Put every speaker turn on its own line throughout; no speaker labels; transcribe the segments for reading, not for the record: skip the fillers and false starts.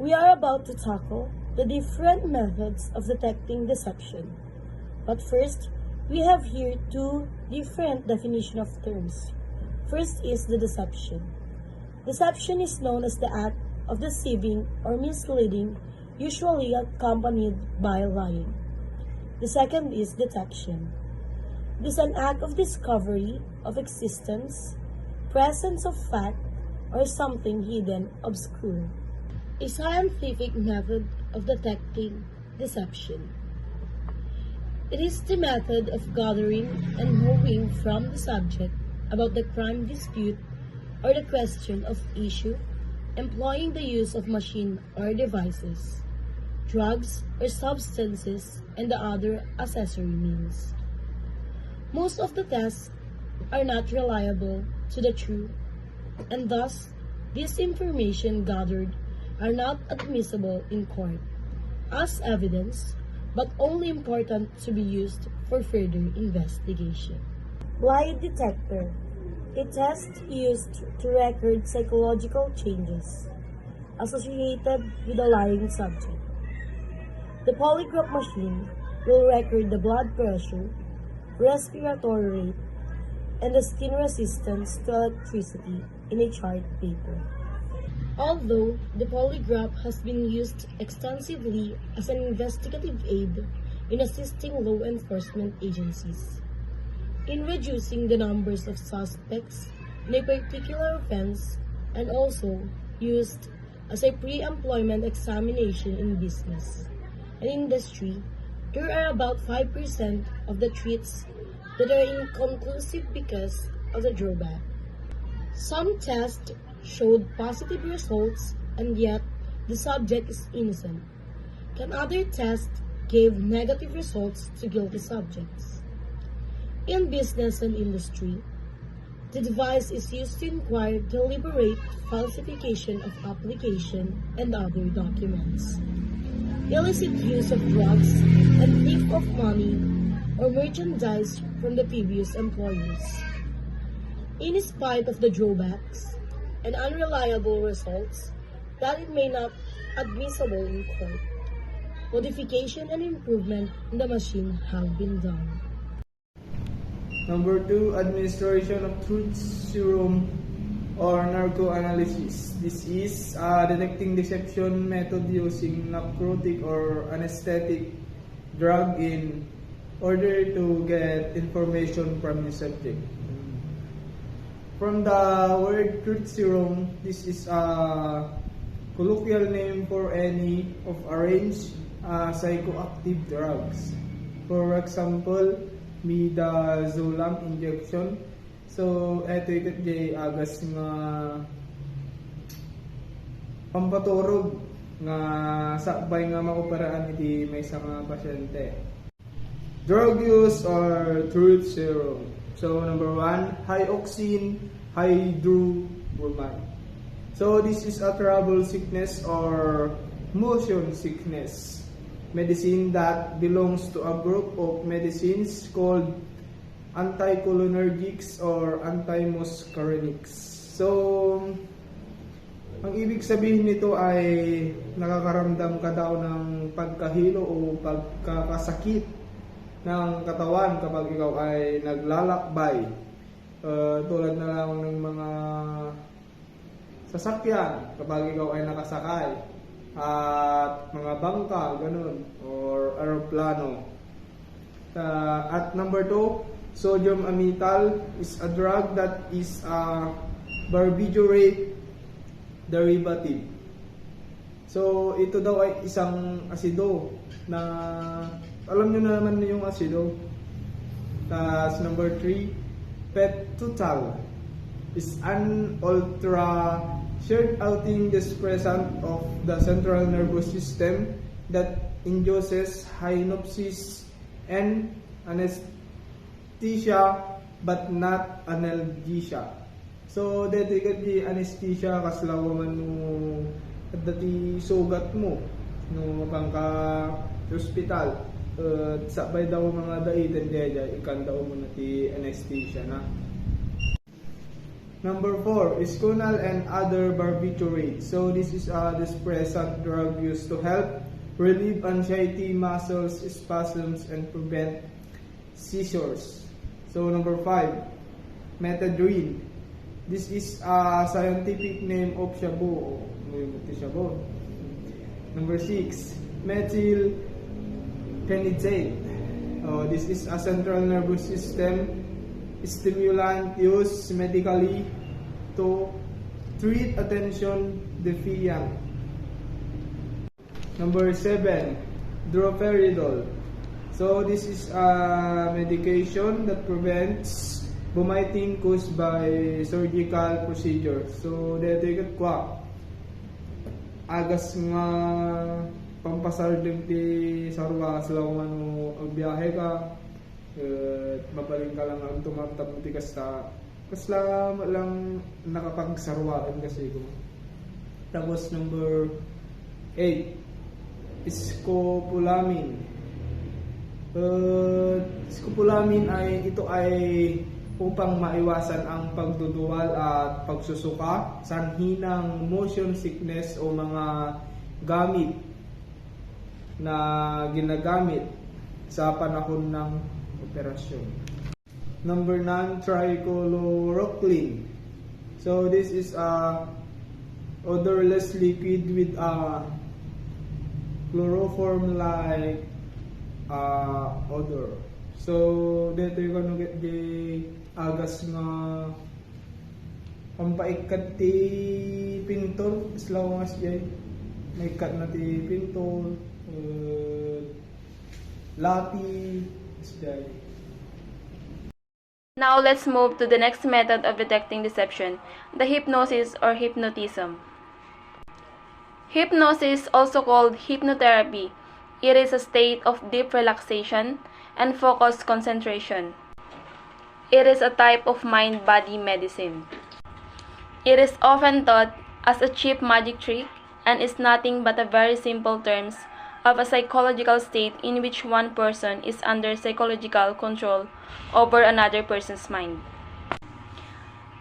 We are about to tackle the different methods of detecting deception. But first, we have here two different definitions of terms. First is the deception. Deception is known as the act of deceiving or misleading, usually accompanied by lying. The second is detection. It is an act of discovery of existence, presence of fact, or something hidden, obscure. A scientific method of detecting deception. It is the method of gathering and knowing from the subject about the crime dispute or the question of issue, employing the use of machine or devices, drugs or substances, and the other accessory means. Most of the tests are not reliable to the truth, and thus this information gathered are not admissible in court as evidence, but only important to be used for further investigation. Lie detector, a test used to record psychological changes associated with a lying subject. The polygraph machine will record the blood pressure, respiratory rate, and the skin resistance to electricity in a chart paper. Although the polygraph has been used extensively as an investigative aid in assisting law enforcement agencies, in reducing the numbers of suspects in a particular offense, and also used as a pre-employment examination in business and industry, there are about 5% of the treats that are inconclusive because of the drawback. Some tests showed positive results and yet the subject is innocent. Can other tests gave negative results to guilty subjects? In business and industry, the device is used to inquire deliberate falsification of application and other documents, illicit use of drugs, and thief of money or merchandise from the previous employers. In spite of the drawbacks and unreliable results that it may not admissible in court, modification and improvement in the machine have been done.
Number 2, administration of truth serum or narcoanalysis. This is a detecting deception method using narcotic or anesthetic drug in order to get information from the subject. From the word truth serum, this is a colloquial name for any of a range psychoactive drugs. For example, midazolam injection. So, ito yung agas nga pampaturog nga sakbay nga maoperaan iti may sa mga pasyente. Drug use or truth serum. So, number 1, hyoxine hydrobromide. So, this is a trouble sickness or motion sickness medicine that belongs to a group of medicines called anticholinergics or antimuscarinics. So, ang ibig sabihin nito ay nakakaramdam ka daw ng pagkahilo o pagkakasakit ng katawan kapag ikaw ay naglalakbay. Tulad na lang ng mga sasakyan kapag ikaw ay nakasakay. At mga bangka, ganun, or aeroplano. At number 2, sodium amytal is a drug that is a barbiturate derivative. So, ito daw ay isang asido na, alam nyo na naman yung asido. Tapos number 3, petotal is an ultra shared outing depressant of the central nervous system that induces synapses and anesthesia but not analgesia. So, dito di anesthesia kaslawa man mo at dati sugat mo no mapangka hospital. Sabay daw mga daitan diya ikan daw mo na ti anesthesia na. Number 4 is Conal and other barbiturates. So this is a depressant drug used to help relieve anxiety, muscles spasms, and prevent seizures. So number 5, methadone. This is a scientific name of shabu. Number 6, methyl phenidate. This is a central nervous system stimulant used medically to treat attention deficient. Number 7, droperidol. So this is a medication that prevents vomiting caused by surgical procedure. So dito ikat kwa agas nga pampasardeng ti sarwa sa ano agbiyahe ka. Mabaling ka lang ang tumatap mo ti kasta kasla lang nakapagsarwaan kasi ko. Tapos number 8, scopolamine. Scopolamine ito ay upang maiwasan ang pagduduwal at pagsusuka, sanhi ng motion sickness o mga gamit na ginagamit sa panahon ng operasyon. Number 9, trichloroquine. So this is a odorless liquid with a chloroform like odor. So dito yung kano get di agas nga pampaikat ti pintol islaw nga siya may kat na ti pintol lapi siya.
Now let's move to the next method of detecting deception, the hypnosis or hypnotism. Hypnosis, also called hypnotherapy, it is a state of deep relaxation and focused concentration. It is a type of mind-body medicine. It is often taught as a cheap magic trick and is nothing but a very simple terms of a psychological state in which one person is under psychological control over another person's mind.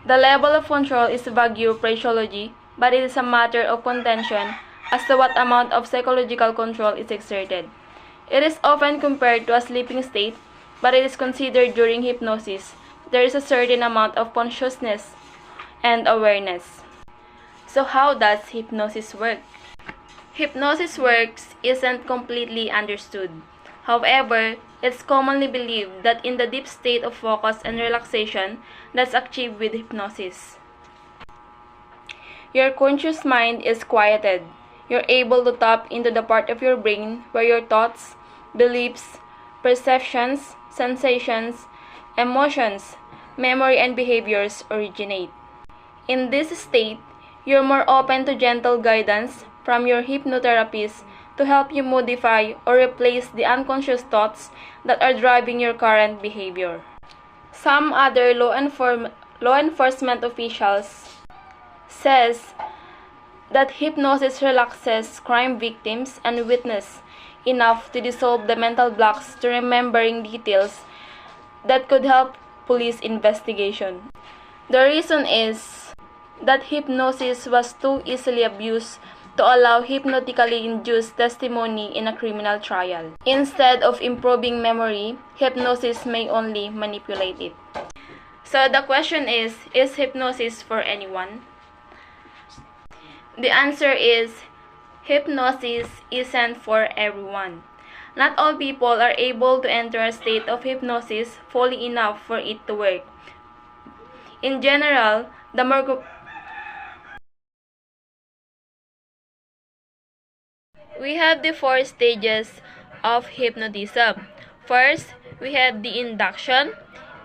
The level of control is vague phraseology, but it is a matter of contention as to what amount of psychological control is exerted. It is often compared to a sleeping state, but it is considered during hypnosis there is a certain amount of consciousness and awareness. So how does hypnosis work? Hypnosis works isn't completely understood. However, it's commonly believed that in the deep state of focus and relaxation that's achieved with hypnosis, your conscious mind is quieted. You're able to tap into the part of your brain where your thoughts, beliefs, perceptions, sensations, emotions, memory, and behaviors originate. In this state, you're more open to gentle guidance from your hypnotherapist to help you modify or replace the unconscious thoughts that are driving your current behavior. Some other law enforcement officials says that hypnosis relaxes crime victims and witnesses enough to dissolve the mental blocks to remembering details that could help police investigation. The reason is that hypnosis was too easily abused to allow hypnotically induced testimony in a criminal trial. Instead of improving memory, hypnosis may only manipulate it. So the question is hypnosis for anyone? The answer is hypnosis isn't for everyone. Not all people are able to enter a state of hypnosis fully enough for it to work. In general, we have the 4 stages of hypnotism. First, we have the induction,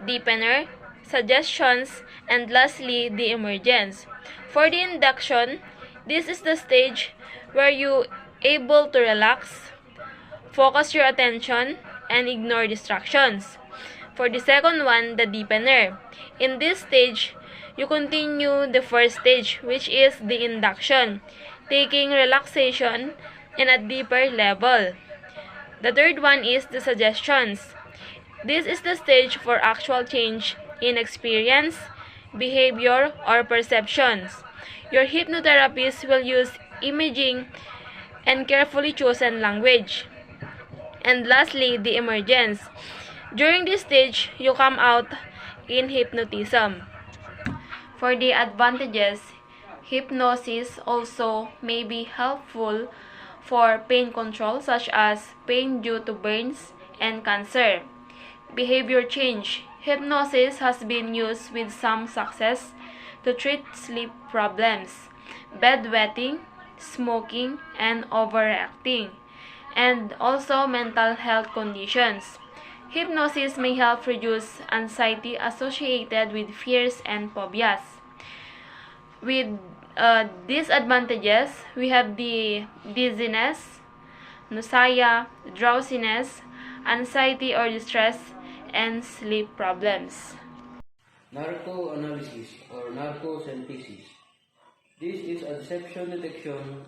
deepener, suggestions, and lastly, the emergence. For the induction, this is the stage where you able to relax, focus your attention, and ignore distractions. For the second one, the deepener. In this stage, you continue the first stage, which is the induction, taking relaxation in a deeper level. The third one is the suggestions. This is the stage for actual change in experience. behavior, or perceptions. Your hypnotherapist will use imaging and carefully chosen language. And lastly, the emergence. During this stage, you come out in hypnotism. For the advantages, hypnosis also may be helpful for pain control such as pain due to burns and cancer. Behavior change. Hypnosis has been used with some success to treat sleep problems, bedwetting, smoking, and overacting, and also mental health conditions. Hypnosis may help reduce anxiety associated with fears and phobias. With disadvantages, we have the dizziness, nausea, drowsiness, anxiety or distress, and sleep problems.
Narcoanalysis or narcosynthesis. This is a deception detection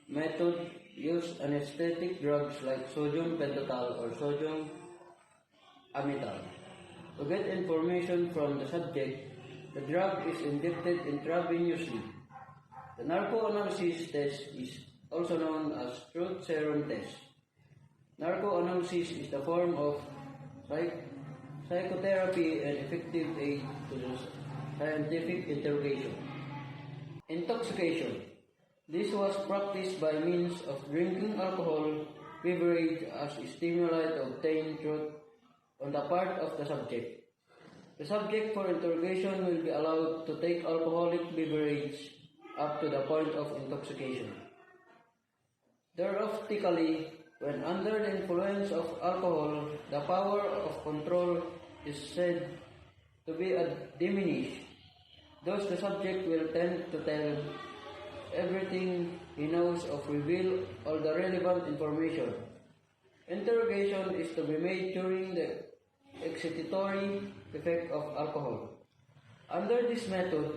method used anesthetic drugs like sodium pentothal or sodium amytal. To get information from the subject, the drug is injected intravenously. The narcoanalysis test is also known as truth serum test. Narcoanalysis is the form of psychotherapy and effective aid to the scientific interrogation. Intoxication. This was practiced by means of drinking alcohol beverage as a stimulant to obtain truth on the part of the subject. The subject for interrogation will be allowed to take alcoholic beverage up to the point of intoxication. Theoretically, when under the influence of alcohol, the power of control is said to be diminished. Thus, the subject will tend to tell everything he knows or reveal all the relevant information. Interrogation is to be made during the excitatory effect of alcohol. Under this method,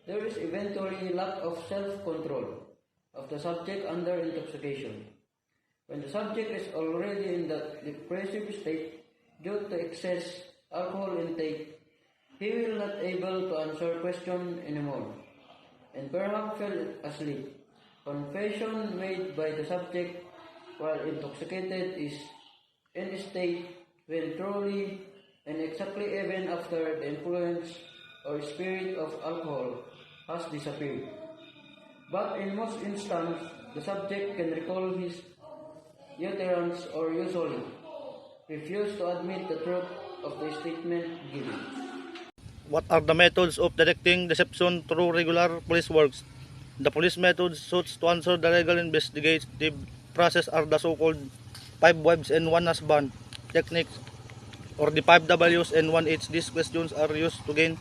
there is eventually lack of self-control of the subject under intoxication. When the subject is already in the depressive state due to excess alcohol intake, he will not able to answer questions anymore, and perhaps fell asleep. Confession made by the subject while intoxicated is in a state when truly and exactly even after the influence or spirit of alcohol has disappeared. But in most instances, the subject can recall his utterance or usually refuse to admit the truth of the statement given.
What are the methods of detecting deception through regular police works? The police methods used to answer the legal investigative process are the so-called 5 wives and 1 husband techniques, or the 5 W's and 1 H. These questions are used to gain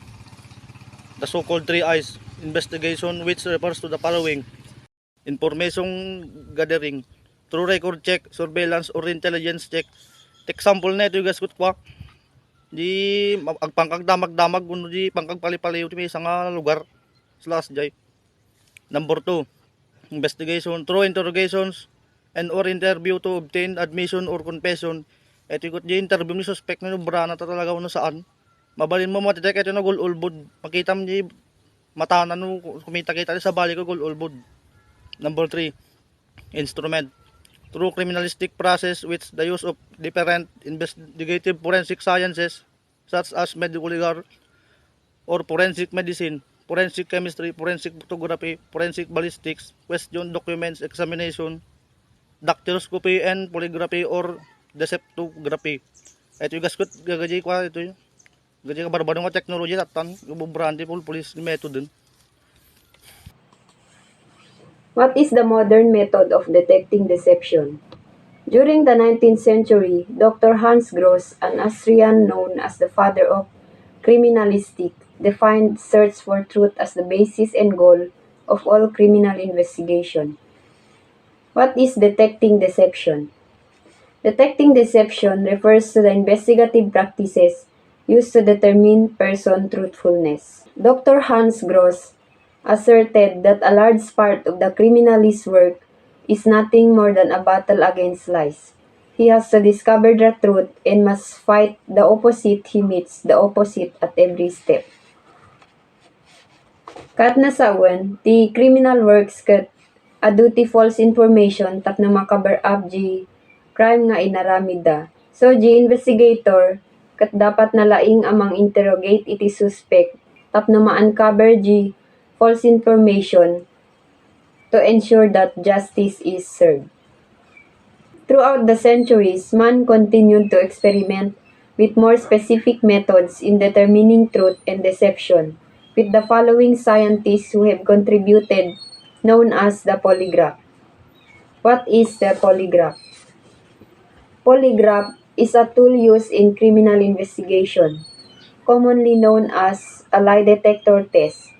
the so-called 3 I's investigation, which refers to the following: information gathering through record check, surveillance, or intelligence check. Example na ito yung gaskot kwa di agpangkag damag-damag kuno di pangkag pali-paliw ti sa nga lugar slash jay. Number 2, investigation through interrogations and or interview to obtain admission or confession. Ito ikot di interview ni suspect na nubra na talaga no saan. Mabalin mo matitek ito na gululbod. Makita mo di mata na no kumita-kita sa bali ko gululbod. Number 3, instrument through criminalistic process which the use of different investigative forensic sciences such as medical legal or forensic medicine, forensic chemistry, forensic photography, forensic ballistics, question documents examination, dactyloscopy and polygraphy or deceptography. Ito yung gaskot gagaji kwa ito yung gaji ka barbado nga technology tatan yung brandi po police method din.
What is the modern method of detecting deception? During the 19th century, Dr. Hans Gross, an Austrian known as the father of criminalistic, defined search for truth as the basis and goal of all criminal investigation. What is detecting deception? Detecting deception refers to the investigative practices used to determine person truthfulness. Dr. Hans Gross asserted that a large part of the criminalist's work is nothing more than a battle against lies. He has to discover the truth and must fight the opposite he meets the opposite at every step. Kat nasawan, ti criminal works kat aduti false information tapno makabar up ji crime nga inaramida. So ji investigator kat dapat nalaing amang interrogate iti suspect tapno ma-uncover ji false information to ensure that justice is served. Throughout the centuries, man continued to experiment with more specific methods in determining truth and deception, with the following scientists who have contributed, known as the polygraph. What is the polygraph? Polygraph is a tool used in criminal investigation, commonly known as a lie detector test.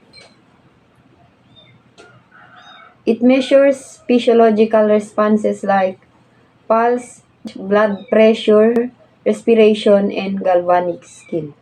It measures physiological responses like pulse, blood pressure, respiration, and galvanic skin.